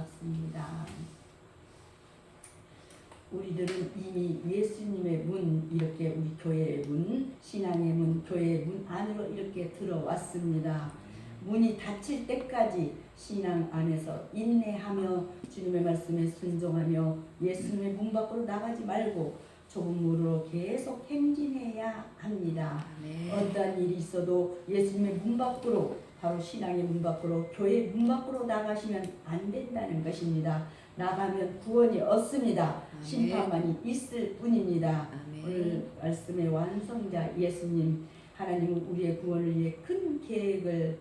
받습니다. 우리들은 이미 예수님의 문, 이렇게 우리 교회의 문, 신앙의 문, 교회의 문 안으로 이렇게 들어왔습니다. 문이 닫힐 때까지 신앙 안에서 인내하며 주님의 말씀에 순종하며 예수님의 문 밖으로 나가지 말고 좁은 문으로 계속 행진해야 합니다. 어떤 일이 있어도 예수님의 문 밖으로, 바로 신앙의 문 밖으로, 교회의 문 밖으로 나가시면 안 된다는 것입니다. 나가면 구원이 없습니다. 심판만이 있을 뿐입니다. 오늘 말씀의 완성자 예수님, 하나님은 우리의 구원을 위해 큰 계획을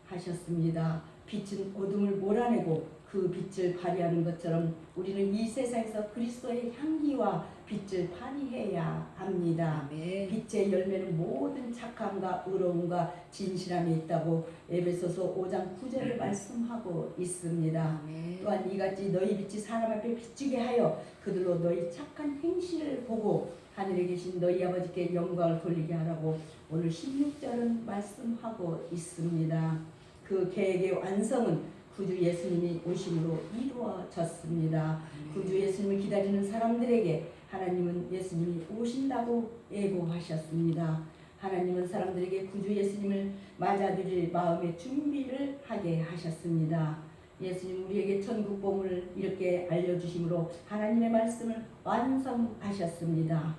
하셨습니다. 빛은 어둠을 몰아내고 그 빛을 발휘하는 것처럼 우리는 이 세상에서 그리스도의 향기와 빛을 발휘해야 합니다. 빛의 열매는 모든 착함과 의로움과 진실함이 있다고 에베소서 5장 9절에 말씀하고 있습니다. 또한 이같이 너희 빛이 사람 앞에 비추게 하여 그들로 너희 착한 행실을 보고 하늘에 계신 너희 아버지께 영광을 돌리게 하라고 오늘 16절은 말씀하고 있습니다. 그 계획의 완성은 구주 예수님이 오심으로 이루어졌습니다. 구주 예수님을 기다리는 사람들에게 하나님은 예수님이 오신다고 예고하셨습니다. 하나님은 사람들에게 구주 예수님을 맞아들일 마음의 준비를 하게 하셨습니다. 예수님 우리에게 천국 보물을 이렇게 알려주심으로 하나님의 말씀을 완성하셨습니다.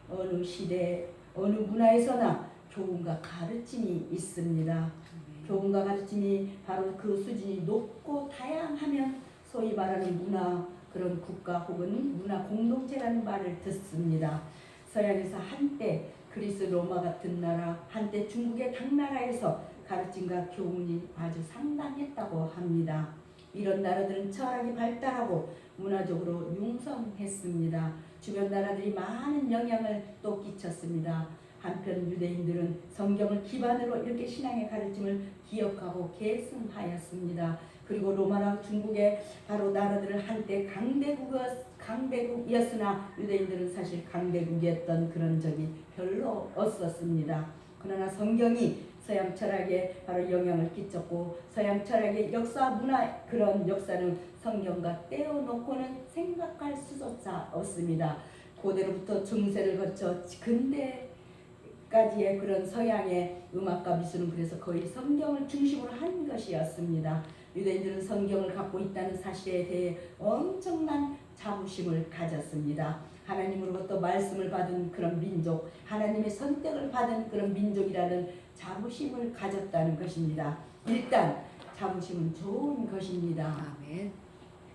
어느 시대, 어느 문화에서나 교훈과 가르침이 있습니다. 교훈과 가르침이 바로 그 수준이 높고 다양하면 소위 말하는 문화, 그런 국가 혹은 문화 공동체라는 말을 듣습니다. 서양에서 한때 그리스 로마 같은 나라, 한때 중국의 각 나라에서 가르침과 교훈이 아주 상당했다고 합니다. 이런 나라들은 철학이 발달하고 문화적으로 융성했습니다. 주변 나라들이 많은 영향을 또 끼쳤습니다. 한편 유대인들은 성경을 기반으로 이렇게 신앙의 가르침을 기억하고 계승하였습니다. 그리고 로마나 중국의 바로 나라들은 한때 강대국이었으나 유대인들은 사실 강대국이었던 그런 적이 별로 없었습니다. 그러나 성경이 서양 철학에 바로 영향을 끼쳤고 서양 철학의 역사, 문화, 그런 역사는 성경과 떼어놓고는 생각할 수조차 없습니다. 고대로부터 중세를 거쳐 근대까지의 그런 서양의 음악과 미술은 그래서 거의 성경을 중심으로 한 것이었습니다. 유대인들은 성경을 갖고 있다는 사실에 대해 엄청난 자부심을 가졌습니다. 하나님으로부터 말씀을 받은 그런 민족, 하나님의 선택을 받은 그런 민족이라는 자부심을 가졌다는 것입니다. 일단 자부심은 좋은 것입니다. 아멘.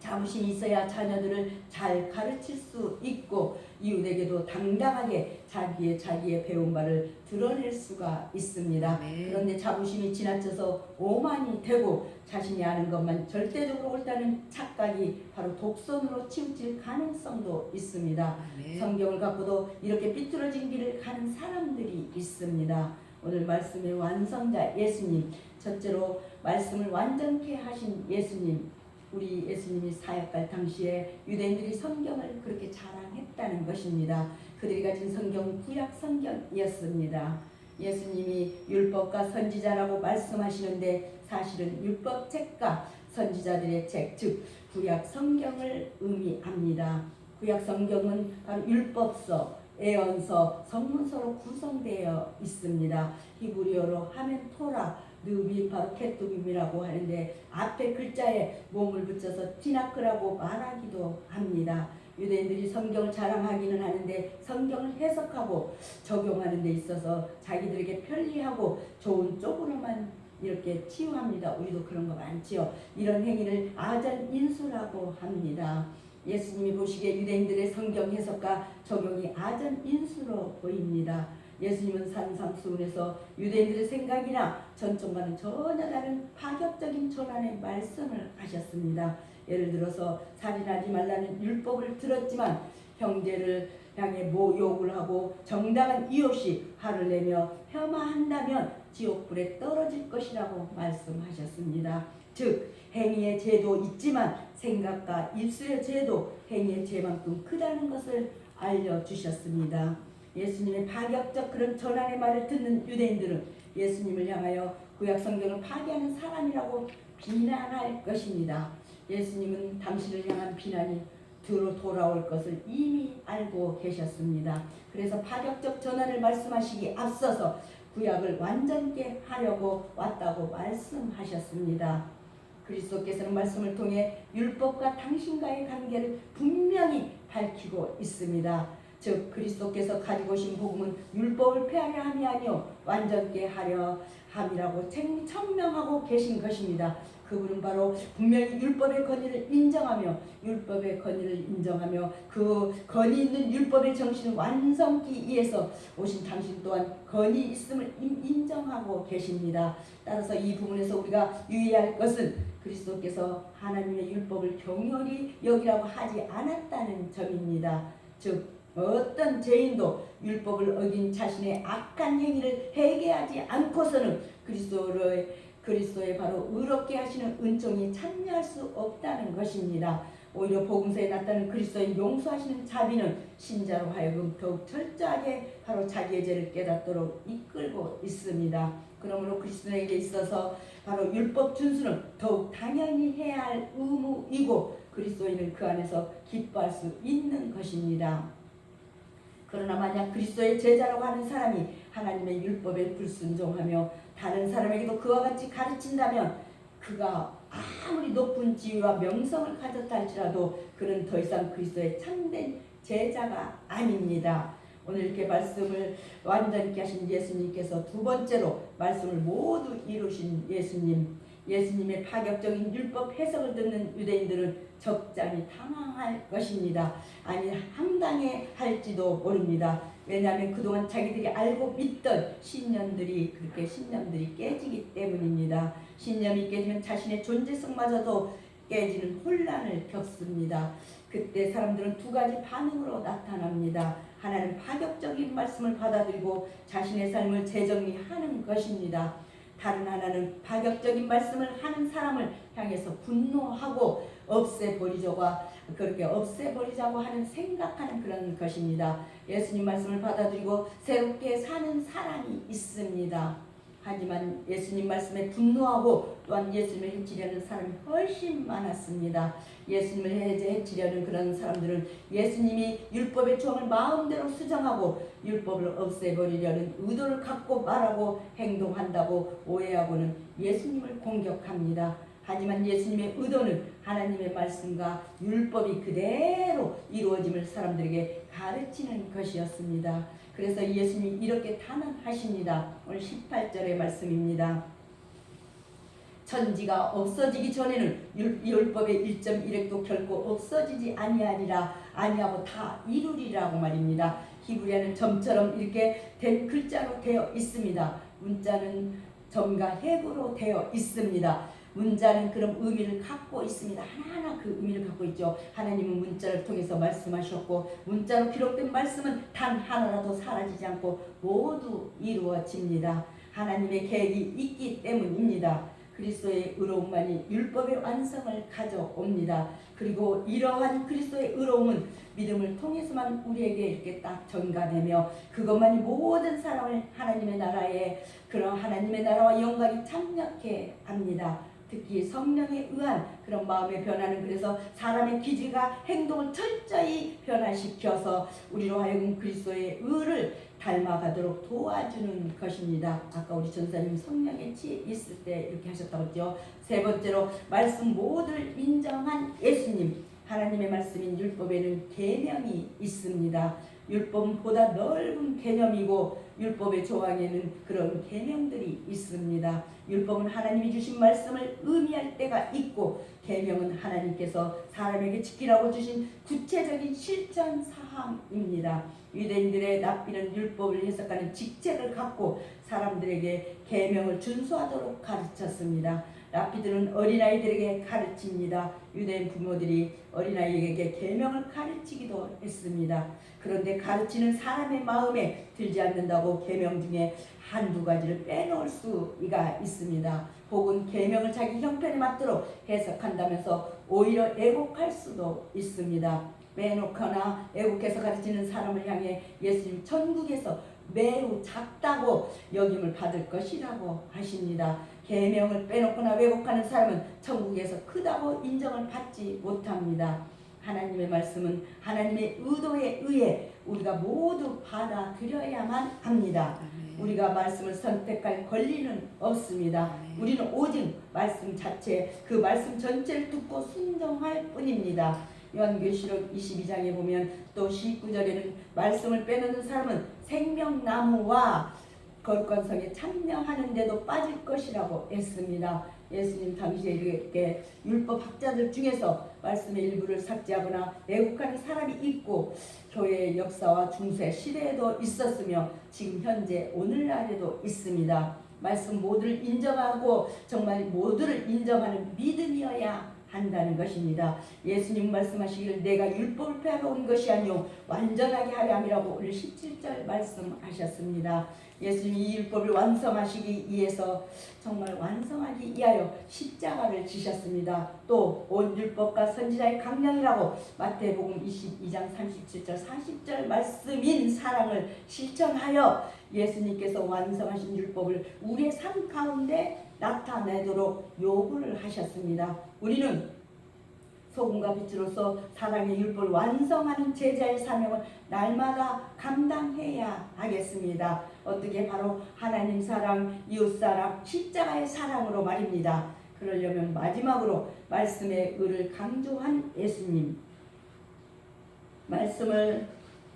자부심이 있어야 자녀들을 잘 가르칠 수 있고 이웃에게도 당당하게 자기의 배운 바를 드러낼 수가 있습니다. 그런데 자부심이 지나쳐서 오만이 되고 자신이 아는 것만 절대적으로 옳다는 착각이 바로 독선으로 치우칠 가능성도 있습니다. 성경을 갖고도 이렇게 삐뚤어진 길을 가는 사람들이 있습니다. 오늘 말씀의 완성자 예수님, 첫째로 말씀을 완전케 하신 예수님, 우리 예수님이 사역할 당시에 유대인들이 성경을 그렇게 자랑했다는 것입니다. 그들이 가진 성경은 구약 성경이었습니다. 예수님이 율법과 선지자라고 말씀하시는데 사실은 율법책과 선지자들의 책, 즉 구약 성경을 의미합니다. 구약 성경은 바로 율법서, 예언서, 성문서로 구성되어 있습니다. 히브리어로 하면 토라, 느비, 바로 케투빔이라고 하는데 앞에 글자에 몸을 붙여서 티나크라고 말하기도 합니다. 유대인들이 성경을 자랑하기는 하는데 성경을 해석하고 적용하는 데 있어서 자기들에게 편리하고 좋은 쪽으로만 이렇게 치유합니다. 우리도 그런 거 많지요. 이런 행위를 아전인수라고 합니다. 예수님이 보시기에 유대인들의 성경 해석과 적용이 아전인수로 보입니다. 예수님은 산상수훈에서 유대인들의 생각이나 전통과는 전혀 다른 파격적인 전환의 말씀을 하셨습니다. 예를 들어서 살인하지 말라는 율법을 들었지만 형제를 향해 욕을 하고 정당한 이유 없이 화를 내며 폄하한다면 지옥불에 떨어질 것이라고 말씀하셨습니다. 즉 행위의 죄도 있지만 생각과 입술의 죄도 행위의 죄만큼 크다는 것을 알려주셨습니다. 예수님의 파격적 그런 전환의 말을 듣는 유대인들은 예수님을 향하여 구약 성경을 파괴하는 사람이라고 비난할 것입니다. 예수님은 당신을 향한 비난이 돌아올 것을 이미 알고 계셨습니다. 그래서 파격적 전환을 말씀하시기 앞서서 구약을 완전케 하려고 왔다고 말씀하셨습니다. 그리스도께서는 말씀을 통해 율법과 당신과의 관계를 분명히 밝히고 있습니다. 즉 그리스도께서 가지고 오신 복음은 율법을 폐하려 함이 아니요 완전케 하려 함이라고 청명하고 계신 것입니다. 그분은 바로 분명히 율법의 권위를 인정하며 그 권위 있는 율법의 정신을 완성하기 위해서 오신 당신 또한 권위 있음을 인정하고 계십니다. 따라서 이 부분에서 우리가 유의할 것은 그리스도께서 하나님의 율법을 경홀히 여기라고 하지 않았다는 점입니다. 즉 어떤 죄인도 율법을 어긴 자신의 악한 행위를 회개하지 않고서는 그리스도의 바로 의롭게 하시는 은총이 참여할 수 없다는 것입니다. 오히려 복음서에 나타나는 그리스도의 용서하시는 자비는 신자로 하여금 더욱 철저하게 바로 자기의 죄를 깨닫도록 이끌고 있습니다. 그러므로 그리스도에게 있어서 바로 율법 준수는 더욱 당연히 해야 할 의무이고 그리스도인은 그 안에서 기뻐할 수 있는 것입니다. 그러나 만약 그리스도의 제자라고 하는 사람이 하나님의 율법에 불순종하며 다른 사람에게도 그와 같이 가르친다면 그가 아무리 높은 지위와 명성을 가졌다 할지라도 그는 더 이상 그리스도의 참된 제자가 아닙니다. 오늘 이렇게 말씀을 완전케 하신 예수님께서 두 번째로 말씀을 모두 이루신 예수님의 파격적인 율법 해석을 듣는 유대인들은 적잖이 당황할 것입니다. 아니 황당해 할지도 모릅니다. 왜냐하면 그동안 자기들이 알고 믿던 신념들이 깨지기 때문입니다. 신념이 깨지면 자신의 존재성마저도 깨지는 혼란을 겪습니다. 그때 사람들은 두 가지 반응으로 나타납니다. 하나는 파격적인 말씀을 받아들이고 자신의 삶을 재정리하는 것입니다. 다른 하나는 파격적인 말씀을 하는 사람을 향해서 분노하고 없애버리자고 하는 생각하는 그런 것입니다. 예수님 말씀을 받아들이고 새롭게 사는 사람이 있습니다. 하지만 예수님 말씀에 분노하고 또한 예수님을 해치려는 사람이 훨씬 많았습니다. 예수님을 해치려는 그런 사람들은 예수님이 율법의 조항을 마음대로 수정하고 율법을 없애버리려는 의도를 갖고 말하고 행동한다고 오해하고는 예수님을 공격합니다. 하지만 예수님의 의도는 하나님의 말씀과 율법이 그대로 이루어짐을 사람들에게 가르치는 것이었습니다. 그래서 예수님이 이렇게 단언하십니다. 오늘 18절의 말씀입니다. 천지가 없어지기 전에는 율법의 1.1획도 결코 없어지지 아니하고 다 이루리라고 말입니다. 히브리어는 점처럼 이렇게 된 글자로 되어 있습니다. 문자는 점과 핵으로 되어 있습니다. 문자는 그런 의미를 갖고 있습니다. 하나하나 그 의미를 갖고 있죠. 하나님은 문자를 통해서 말씀하셨고 문자로 기록된 말씀은 단 하나라도 사라지지 않고 모두 이루어집니다. 하나님의 계획이 있기 때문입니다. 그리스도의 의로움만이 율법의 완성을 가져옵니다. 그리고 이러한 그리스도의 의로움은 믿음을 통해서만 우리에게 이렇게 딱 전가되며 그것만이 모든 사람을 하나님의 나라와 영광이 참여케 합니다. 특히 성령에 의한 그런 마음의 변화는 그래서 사람의 기질과 행동을 철저히 변화시켜서 우리로 하여금 그리스도의 의를 닮아가도록 도와주는 것입니다. 아까 우리 전사님 성령의 치 있을 때 이렇게 하셨다고 했죠. 세 번째로 말씀 모두를 인정한 예수님. 하나님의 말씀인 율법에는 계명이 있습니다. 율법은 보다 넓은 개념이고 율법의 조항에는 그런 계명들이 있습니다. 율법은 하나님이 주신 말씀을 의미할 때가 있고 계명은 하나님께서 사람에게 지키라고 주신 구체적인 실천 사항입니다. 유대인들의 랍비는 율법을 해석하는 직책을 갖고 사람들에게 계명을 준수하도록 가르쳤습니다. 랍비들은 어린아이들에게 가르칩니다. 유대인 부모들이 어린아이에게 계명을 가르치기도 했습니다. 그런데 가르치는 사람의 마음에 들지 않는다고 계명 중에 한두 가지를 빼놓을 수가 있습니다. 혹은 계명을 자기 형편에 맞도록 해석한다면서 오히려 애곡할 수도 있습니다. 빼놓거나 애곡해서 가르치는 사람을 향해 예수님 천국에서 매우 작다고 여김을 받을 것이라고 하십니다. 계명을 빼놓거나 왜곡하는 사람은 천국에서 크다고 인정을 받지 못합니다. 하나님의 말씀은 하나님의 의도에 의해 우리가 모두 받아들여야만 합니다. 우리가 말씀을 선택할 권리는 없습니다. 우리는 오직 말씀 자체, 그 말씀 전체를 듣고 순종할 뿐입니다. 요한계시록 22장에 보면 또 19절에는 말씀을 빼놓는 사람은 생명나무와 거룩한 성에 참여하는데도 빠질 것이라고 했습니다. 예수님 당시에 이렇게 율법 학자들 중에서 말씀의 일부를 삭제하거나 왜곡하는 사람이 있고 교회의 역사와 중세 시대에도 있었으며 지금 현재 오늘날에도 있습니다. 말씀 모두를 인정하고 정말 모두를 인정하는 믿음이어야 한다는 것입니다. 예수님 말씀하시기를 내가 율법을 폐하러 온 것이 아니요 완전하게 하려 함이라고 오늘 17절 말씀하셨습니다. 예수님이 이 율법을 완성하시기 위해서 정말 완성하기 위하여 십자가를 지셨습니다. 또 온 율법과 선지자의 강령이라고 마태복음 22장 37절 40절 말씀인 사랑을 실천하여 예수님께서 완성하신 율법을 우리의 삶 가운데 나타내도록 요구를 하셨습니다. 우리는 소금과 빛으로서 사랑의 율법을 완성하는 제자의 사명을 날마다 감당해야 하겠습니다. 어떻게? 바로 하나님 사랑, 이웃 사랑, 십자가의 사랑으로 말입니다. 그러려면 마지막으로 말씀의 의를 강조한 예수님, 말씀을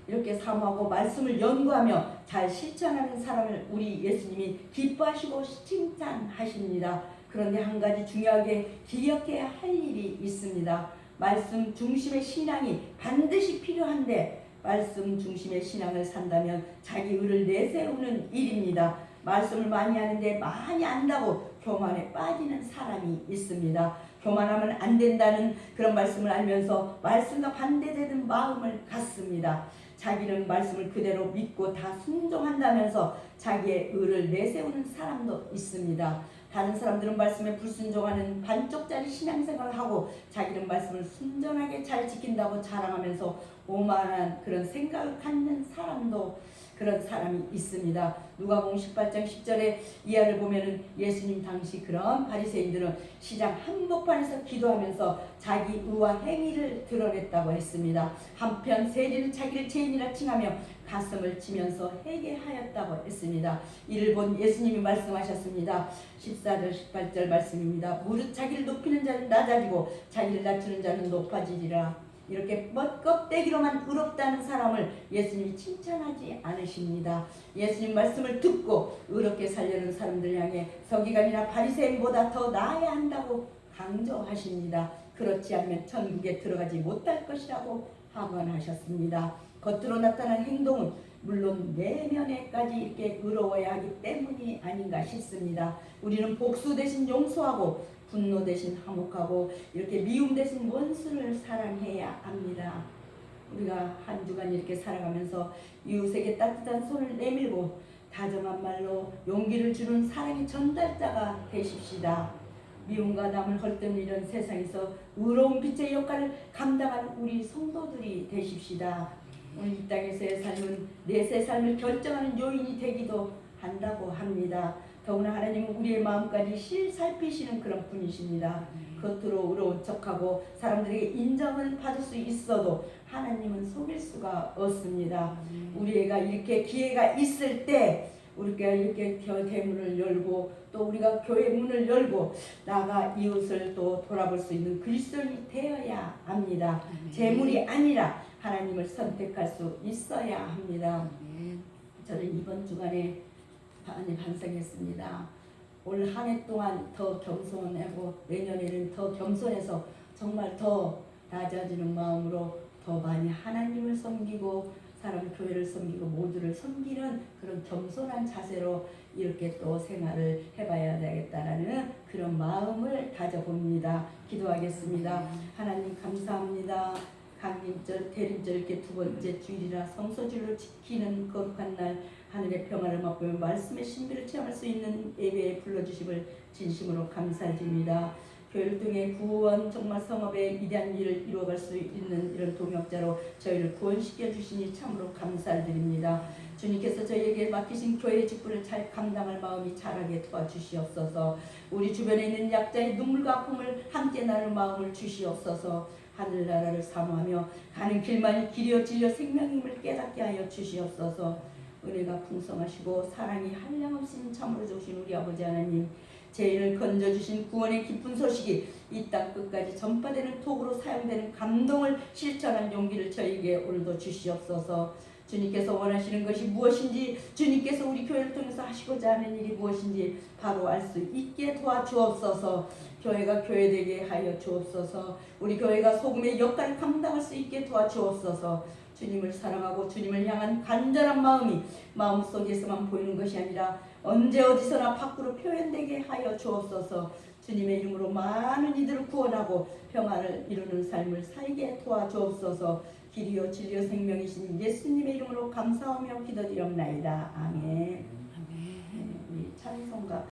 이렇게 사모하고 말씀을 연구하며 잘 실천하는 사람을 우리 예수님이 기뻐하시고 칭찬하십니다. 그런데 한 가지 중요하게 기억해야 할 일이 있습니다. 말씀 중심의 신앙이 반드시 필요한데 말씀 중심의 신앙을 산다면 자기 의를 내세우는 일입니다. 말씀을 많이 하는데 많이 안다고 교만에 빠지는 사람이 있습니다. 교만하면 안 된다는 그런 말씀을 알면서 말씀과 반대되는 마음을 갖습니다. 자기는 말씀을 그대로 믿고 다 순종한다면서 자기의 의를 내세우는 사람도 있습니다. 다른 사람들은 말씀에 불순종하는 반쪽짜리 신앙생활을 하고 자기는 말씀을 순전하게 잘 지킨다고 자랑하면서 오만한 그런 생각을 갖는 사람도 그런 사람이 있습니다. 누가복음 18장 10절의 이하를 보면은 예수님 당시 그런 바리새인들은 시장 한복판에서 기도하면서 자기 의와 행위를 드러냈다고 했습니다. 한편 세리는 자기를 죄인이라 칭하며 가슴을 치면서 회개하였다고 했습니다. 이를 본 예수님이 말씀하셨습니다. 14절 18절 말씀입니다. 무릇 자기를 높이는 자는 낮아지고 자기를 낮추는 자는 높아지리라. 이렇게 껍데기로만 의롭다는 사람을 예수님이 칭찬하지 않으십니다. 예수님 말씀을 듣고 의롭게 살려는 사람들 향해 서기관이나 바리새인보다 더 나아야 한다고 강조하십니다. 그렇지 않으면 천국에 들어가지 못할 것이라고 하관하셨습니다. 겉으로 나타난 행동은 물론 내면에까지 이렇게 의로워야 하기 때문이 아닌가 싶습니다. 우리는 복수 대신 용서하고 분노 대신 화목하고 이렇게 미움 대신 원수를 사랑해야 합니다. 우리가 한 주간 이렇게 살아가면서 이웃에게 따뜻한 손을 내밀고 다정한 말로 용기를 주는 사랑의 전달자가 되십시다. 미움과 남을 헐뜯는 세상에서 의로운 빛의 역할을 감당하는 우리 성도들이 되십시다. 오늘 이 땅에서의 삶은 내세 삶을 결정하는 요인이 되기도 한다고 합니다. 더구나 하나님은 우리의 마음까지 살피시는 그런 분이십니다. 겉으로 의로운 척하고 사람들에게 인정을 받을 수 있어도 하나님은 속일 수가 없습니다. 우리가 이렇게 기회가 있을 때 우리가 이렇게 대문을 열고 또 우리가 교회 문을 열고 나가 이웃을 또 돌아볼 수 있는 그리스도인이 되어야 합니다. 재물이 아니라 하나님을 선택할 수 있어야 합니다. 저는 이번 주간에 많이 반성했습니다. 올 한 해 동안 더 겸손하고 내년에는 더 겸손해서 정말 더 낮아지는 마음으로 더 많이 하나님을 섬기고 사람 교회를 섬기고 모두를 섬기는 그런 겸손한 자세로 이렇게 또 생활을 해봐야 되겠다라는 그런 마음을 가져봅니다. 기도하겠습니다. 하나님 감사합니다. 강림절, 대림절 이렇게 두 번째 주일이라 성소주일로 지키는 거룩한 날 하늘의 평화를 맛보며 말씀의 신비를 체험할 수 있는 예배에 불러주심을 진심으로 감사드립니다. 교회를 구원 정말 성업의 위대한 일을 이루어갈 수 있는 이런 동역자로 저희를 구원시켜 주시니 참으로 감사를 드립니다. 주님께서 저희에게 맡기신 교회의 직분을 잘 감당할 마음이 자라게 도와주시옵소서. 우리 주변에 있는 약자의 눈물과 아픔을 함께 나눌 마음을 주시옵소서. 하늘나라를 사모하며 가는 길만이 길이요 진리요 생명임을 깨닫게 하여 주시옵소서. 은혜가 풍성하시고 사랑이 한량없이 참으로 좋으신 우리 아버지 하나님, 죄인을 건져주신 구원의 기쁜 소식이 이 땅 끝까지 전파되는 도구로 사용되는 감동을 실천한 용기를 저에게 오늘도 주시옵소서. 주님께서 원하시는 것이 무엇인지, 주님께서 우리 교회를 통해서 하시고자 하는 일이 무엇인지 바로 알 수 있게 도와주옵소서. 교회가 교회되게 하여 주옵소서. 우리 교회가 소금의 역할을 감당할 수 있게 도와주옵소서. 주님을 사랑하고 주님을 향한 간절한 마음이 마음속에서만 보이는 것이 아니라 언제 어디서나 밖으로 표현되게 하여 주옵소서. 주님의 이름으로 많은 이들을 구원하고 평안을 이루는 삶을 살게 도와주옵소서. 길이요 진리요 생명이신 예수님의 이름으로 감사하며 기도드리옵나이다. 아멘. 우리 찬송가